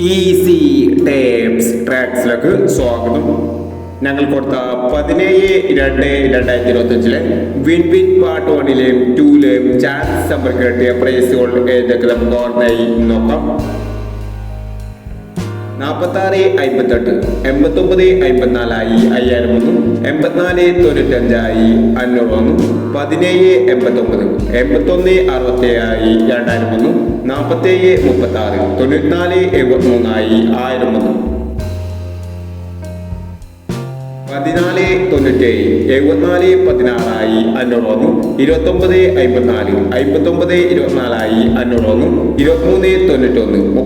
Easy tapes ട്രാക്സിലേക്ക് സ്വാഗതം. ഞങ്ങൾ കൊടുത്ത 17/2/2025 വിൻ വിൻ പാർട്ട് 1-ലെയും 2-ലെയും ചാൻസ് നമ്പർ കിട്ടിയ പ്രൈസുകൾ ഏതൊക്കെ നമുക്ക് ഓർമ്മയായി നോക്കാം. 46, 58, 89, 54 5001, 84, 95 500, 17, 89, 81, 67 2001, 47, 36, 94, 73 1001, 14, 97, 74, 16 500, 29, 54, 59,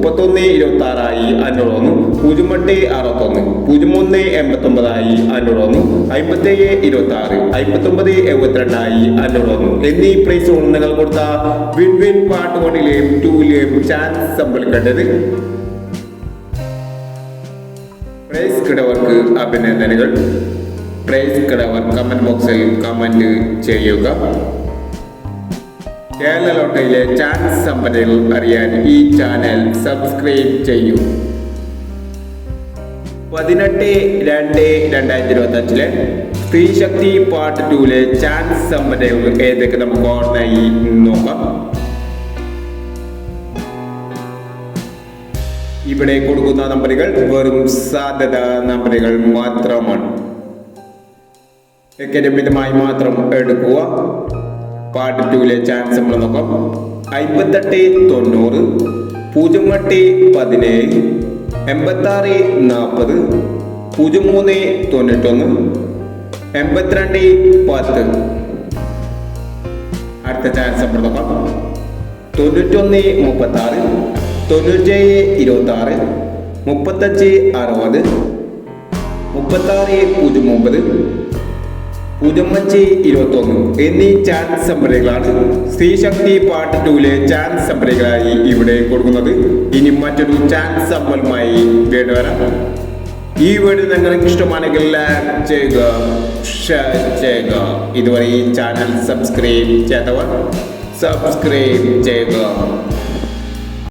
24 500, 23, 91, 31, 26 500, 08, 61, 03, 89 500, 57, 26, 59, 72 500 എന്നീ പ്രൈസുകൾ നിങ്ങൾ കൊടുത്ത വിൻ വിൻ പാർട്ട് 1-ലെയും 2-ലെയും ചാൻസ് സംഭവിക്കേണ്ടത്. പ്രൈസ് കിടവർക്ക് അഭിനന്ദനങ്ങൾ. പ്രൈസ് കിടവർ കമന്റ് ബോക്സിൽ കമന്റ് ചെയ്യുക. കേരള ലോട്ടറിയിലെ ചാൻസ് സമ്പന്നകൾ അറിയാൻ ഈ ചാനൽ സബ്സ്ക്രൈബ് ചെയ്യൂ. 18/2/2025 സ്ത്രീശക്തി പാർട്ട് 2-ലെ ചാൻസ് സമ്പന്നകൾ ഏതൊക്കെ നമുക്ക് ഓർമ്മയായി നോക്കാം. ഇവിടെ കൊടുക്കുന്ന നമ്പറുകൾ വെറും സാധ്യത നമ്പറുകൾ മാത്രമാണ്. മിതമായി മാത്രം എടുക്കുക. പാർട്ട് 2-ലെ ചാൻസ് നമ്മൾ നോക്കാം. 58, 90, 08, 17, 86, 40, 03, 91, 82, 10. അടുത്ത ചാൻസ് നമ്മൾ നോക്കാം. 91, 36, 97, 26, 35, 60, 36, 09, 05, 21 എന്നീ ചാൻസ് നമ്പറുകളാണ് സ്ത്രീശക്തി പാർട്ട് 2-ലെ ചാൻസ് നമ്പറുകളായി ഇവിടെ കൊടുക്കുന്നത്. ഇനി മറ്റൊരു ചാൻസ് നമ്പറുമായി വീണ്ടും വരാം. ഈ വീഡിയോ നിങ്ങൾക്ക് ഇഷ്ടമാണെങ്കിൽ ലൈക്ക് ചെയ്യുക, ഷെയർ ചെയ്യുക. ഇതുവരെ ഈ ചാനൽ സബ്സ്ക്രൈബ് ചെയ്തവർ സബ്സ്ക്രൈബ് ചെയ്യുക.